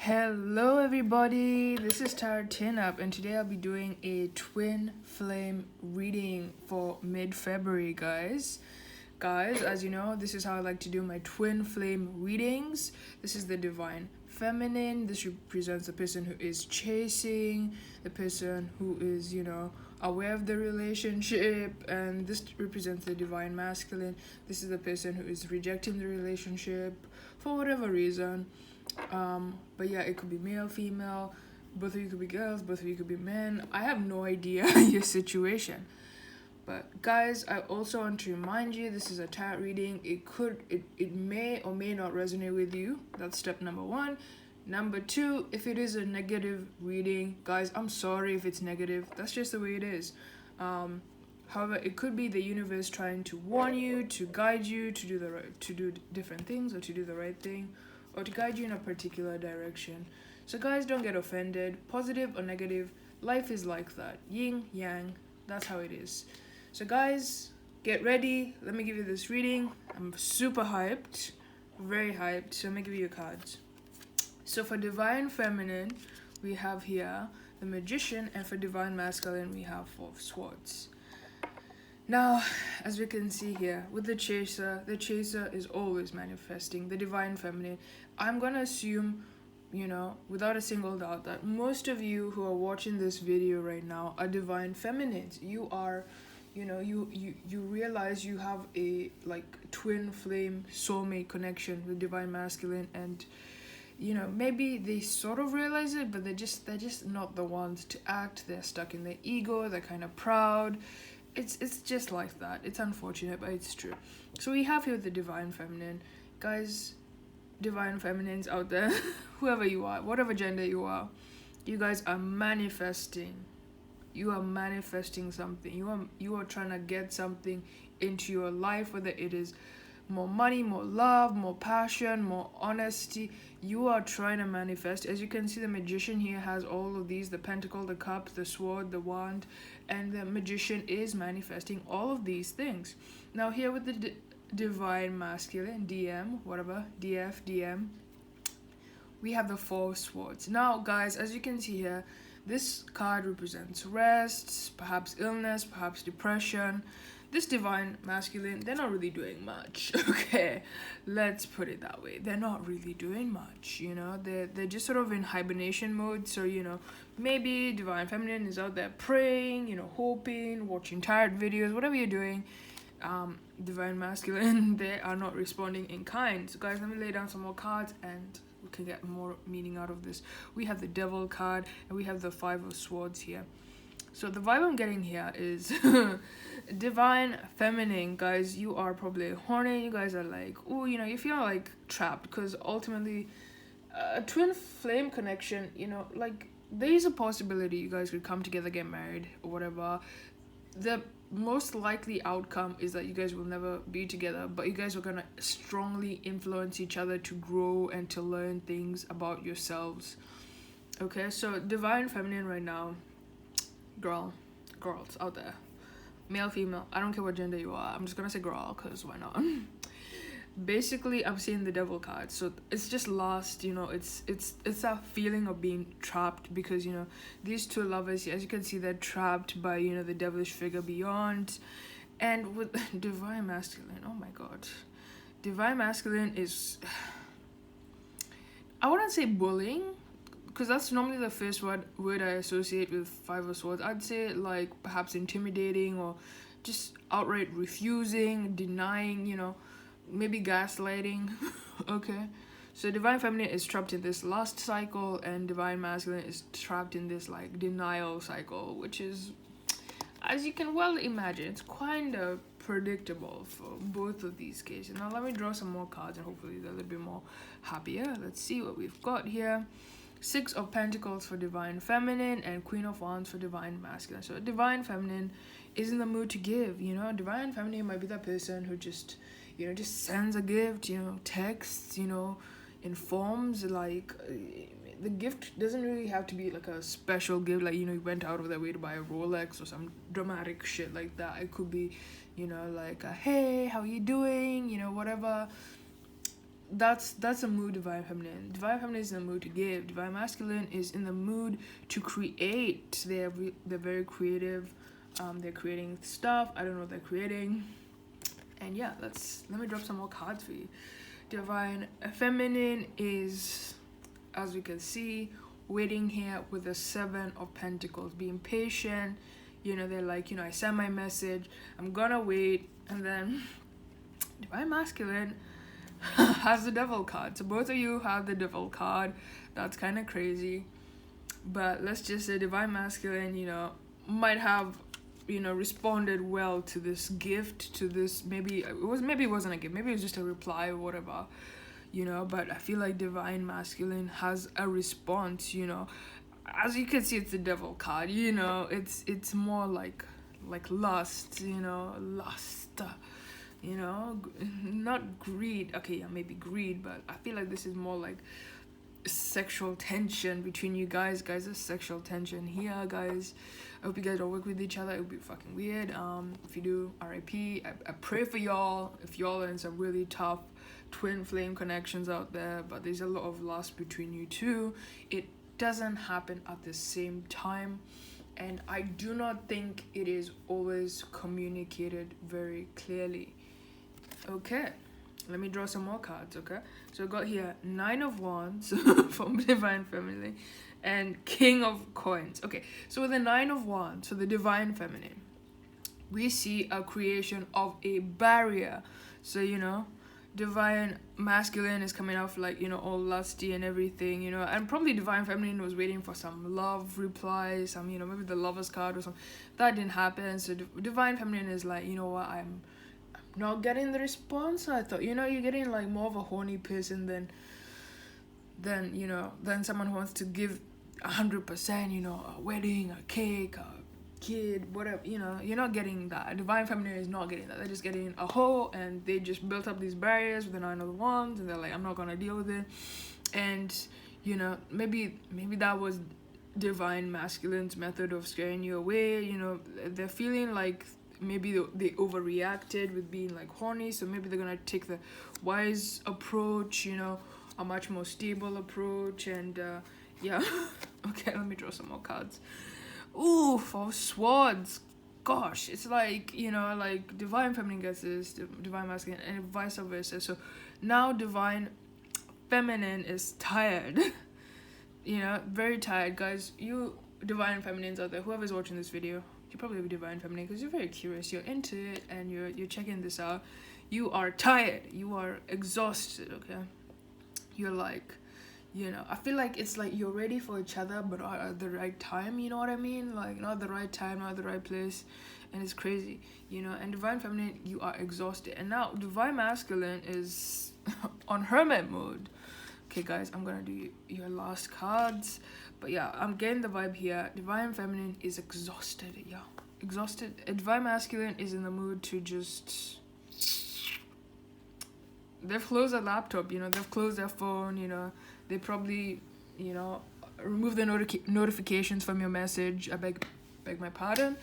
Hello everybody, this is Up, and today I'll be doing a twin flame reading for mid-February, guys. Guys, as you know, this is how I like to do my twin flame readings. This is the divine feminine. This represents the person who is chasing, the person who is, aware of the relationship, and this represents the divine masculine. This is the person who is rejecting the relationship for whatever reason. But yeah, it could be male, female, both of you could be girls, both of you could be men. I have no idea your situation. But guys, I also want to remind you, this is a tarot reading. It may or may not resonate with you. That's step number 1. Number 2, if it is a negative reading, guys, I'm sorry if it's negative. That's just the way it is. However, it could be the universe trying to warn you, to guide you, to do different things, or to do the right thing, or to guide you in a particular direction. So guys, don't get offended. Positive or negative, life is like that. Yin, yang, that's how it is. So guys, get ready. Let me give you this reading. I'm super hyped, very hyped. So let me give you your cards. So for divine feminine, we have here the magician, and for divine masculine, we have 4 of swords. Now, as we can see here, with the chaser is always manifesting the divine feminine. I'm gonna assume, without a single doubt, that most of you who are watching this video right now are divine feminines. You are, you realize you have a twin flame soulmate connection with divine masculine, and maybe they sort of realize it, but they're just not the ones to act. They're stuck in their ego. They're kind of proud. It's just like that. It's unfortunate, but it's true. So we have here the divine feminine. Guys, divine feminines out there, whoever you are, whatever gender you are, you guys are manifesting. You are manifesting something. You are trying to get something into your life, whether it is more money, more love, more passion, more honesty. You are trying to manifest. As you can see, the magician here has all of these: the pentacle, the cup, the sword, the wand, and the magician is manifesting all of these things. Now here with the divine masculine, DM, whatever, DF, DM, we have the 4 of swords. Now guys, as you can see here, this card represents rest, perhaps illness, perhaps depression. This divine masculine, they're not really doing much. Okay, let's put it that way. They're not really doing much. They're just sort of in hibernation mode. So maybe divine feminine is out there praying, hoping, watching tired videos, whatever you're doing. Divine masculine, they are not responding in kind. So guys, let me lay down some more cards and we can get more meaning out of this. We have the devil card and we have the 5 of swords here. So the vibe I'm getting here is divine feminine, guys. You are probably horny. You guys are like, oh, you feel like trapped, because ultimately a twin flame connection, there is a possibility you guys could come together, get married or whatever. The most likely outcome is that you guys will never be together, but you guys are gonna strongly influence each other to grow and to learn things about yourselves. Okay, so divine feminine right now, girls out there, male, female, I don't care what gender you are, I'm just gonna say girl because why not. Basically, I'm seeing the devil card, so it's just lost. It's that feeling of being trapped, because these 2 lovers, as you can see, they're trapped by the devilish figure beyond. And with divine masculine, oh my god, divine masculine is, I wouldn't say bullying, because that's normally the first word I associate with 5 of swords. I'd say perhaps intimidating, or just outright refusing, denying, maybe gaslighting. Okay, so divine feminine is trapped in this lust cycle, and divine masculine is trapped in this denial cycle, which is, as you can well imagine, it's kind of predictable for both of these cases. Now let me draw some more cards and hopefully they're a little bit more happier. Let's see what we've got here. 6 of Pentacles for divine feminine and Queen of Wands for divine masculine. So divine feminine is in the mood to give. Divine feminine might be that person who just sends a gift, texts, informs. The gift doesn't really have to be a special gift, you went out of their way to buy a Rolex or some dramatic shit like that. It could be, hey, how you doing, whatever. that's a mood. Divine feminine is in the mood to give. Divine masculine is in the mood to create. They're very creative. They're creating stuff. I don't know what they're creating. And yeah, let me drop some more cards for you. Divine feminine is, as we can see, waiting here with the 7 of Pentacles, being patient. You know, they're like, you know, I send my message, I'm gonna wait. And then Divine masculine has the Devil card. So both of you have the Devil card. That's kind of crazy. But let's just say Divine masculine, you know, might have, you know, responded well to this gift, to this, maybe it wasn't a gift, maybe it was just a reply or whatever, you know. But I feel like Divine masculine has a response, you know. As you can see, it's the Devil card, you know. It's more like lust, you know, you know, not greed. Okay, yeah, maybe greed, but I feel like this is more like sexual tension between you guys. Guys, there's sexual tension here, guys. I hope you guys don't work with each other. It would be fucking weird. If you do, RIP. I pray for y'all. If y'all are in some really tough twin flame connections out there, but there's a lot of lust between you two. It doesn't happen at the same time, and I do not think it is always communicated very clearly. Okay, let me draw some more cards. Okay, so I got here 9 of Wands from Divine Feminine and King of Coins. Okay, so with the 9 of Wands for the Divine Feminine, we see a creation of a barrier. So, you know, Divine masculine is coming off like, you know, all lusty and everything, you know, and probably Divine feminine was waiting for some love reply, some, you know, maybe the Lover's card or something. That didn't happen. So Divine feminine is like, you know what, I'm not getting the response I thought. You know, you're getting like more of a horny person than you know, than someone who wants to give 100%, you know, a wedding, a cake, a kid, whatever, you know. You're not getting that. Divine feminine is not getting that. They're just getting a hoe, and they just built up these barriers with the 9 of Wands, and they're like, I'm not gonna deal with it. And you know, maybe that was Divine masculine's method of scaring you away. You know, they're feeling like maybe they overreacted with being like horny, so maybe they're gonna take the wise approach, you know, a much more stable approach. And yeah. Okay, let me draw some more cards. Ooh, 4 swords. Gosh, it's like, you know, like Divine feminine gets this, Divine masculine, and vice versa. So now Divine feminine is tired. You know, very tired. Guys, you Divine feminines out there, whoever's watching this video, you probably have a Divine feminine because you're very curious, you're into it, and you're checking this out. You are tired, you are exhausted. Okay, you're like, you know, I feel like it's like you're ready for each other, but not at the right time, you know what I mean? Like, not at the right time, not at the right place, and it's crazy, you know. And Divine feminine, you are exhausted. And now Divine masculine is on hermit mode. Okay, guys, I'm gonna do your last cards. But yeah, I'm getting the vibe here. Divine feminine is exhausted, yeah. Exhausted. Divine masculine is in the mood to just... They've closed their laptop, you know, they've closed their phone, you know. They probably, you know, remove the notifications from your message. I beg my pardon.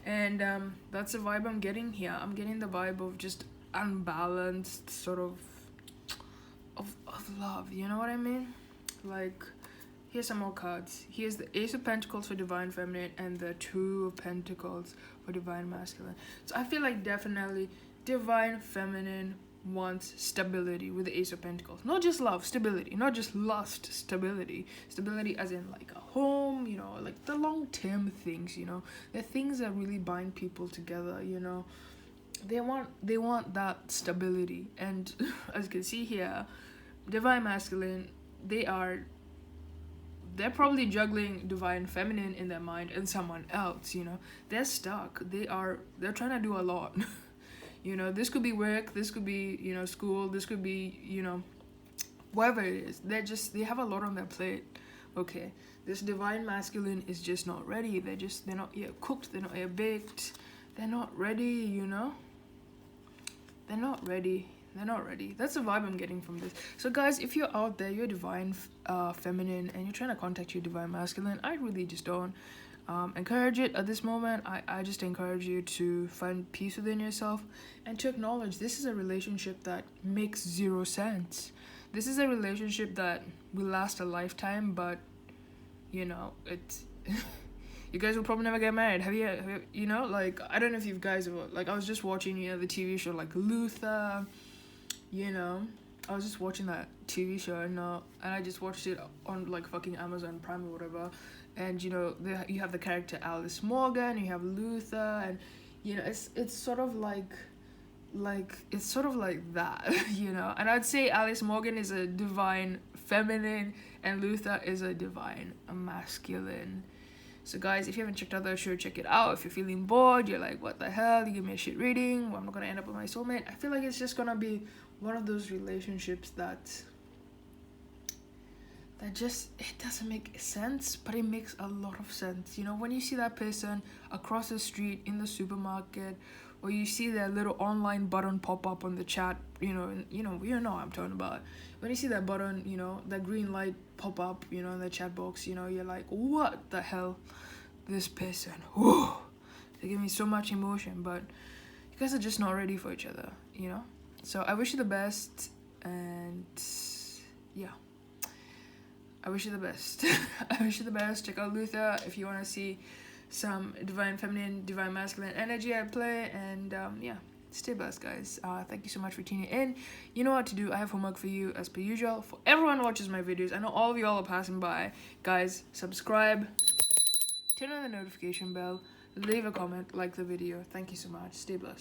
And that's the vibe I'm getting here. I'm getting the vibe of just unbalanced sort of love, you know what I mean? Like, here's some more cards. Here's the Ace of Pentacles for Divine feminine and the 2 of Pentacles for Divine masculine. So I feel like definitely Divine feminine wants stability with the Ace of Pentacles. Not just love, stability. Not just lust, stability. Stability as in like a home, you know, like the long-term things, you know. The things that really bind people together, you know. They want that stability. And as you can see here, Divine masculine, they're probably juggling Divine feminine in their mind and someone else, you know. They're stuck. They're trying to do a lot. You know, this could be work, this could be, you know, school, this could be, you know, whatever it is. They have a lot on their plate. Okay, this Divine masculine is just not ready. They're not yet cooked, they're not yet baked, they're not ready, you know. They're not ready. That's the vibe I'm getting from this. So guys, if you're out there, you're Divine feminine and you're trying to contact your Divine masculine, I really just don't encourage it at this moment. I just encourage you to find peace within yourself and to acknowledge this is a relationship that makes 0 sense. this is a relationship that will last a lifetime, but you know, it's you guys will probably never get married. Have you, you know, like, I don't know if you guys ever, like, I was just watching, you know, the TV show like Luther, you know, I was just watching that TV show, and I just watched it on like fucking Amazon Prime or whatever, and you know, you have the character Alice Morgan, you have Luther, and you know, it's sort of like it's sort of like that, you know. And I'd say Alice Morgan is a divine feminine, and Luther is a divine masculine. So guys, if you haven't checked out that show, check it out. If you're feeling bored, you're like, what the hell, you give me a shit reading, well, I'm not gonna end up with my soulmate, I feel like it's just gonna be one of those relationships that just, it doesn't make sense, but it makes a lot of sense. You know, when you see that person across the street in the supermarket, or you see their little online button pop up on the chat, you know what I'm talking about. When you see that button, you know, that green light pop up, you know, in the chat box, you know, you're like, what the hell, this person, whoa, they give me so much emotion, but you guys are just not ready for each other, you know. So I wish you the best, and yeah, I wish you the best. I wish you the best. Check out Luther if you want to see some divine feminine, divine masculine energy at play. And yeah, stay blessed, guys. Thank you so much for tuning in. You know what to do. I have homework for you as per usual. For everyone who watches my videos, I know all of y'all are passing by. Guys, subscribe, turn on the notification bell, leave a comment, like the video. Thank you so much. Stay blessed.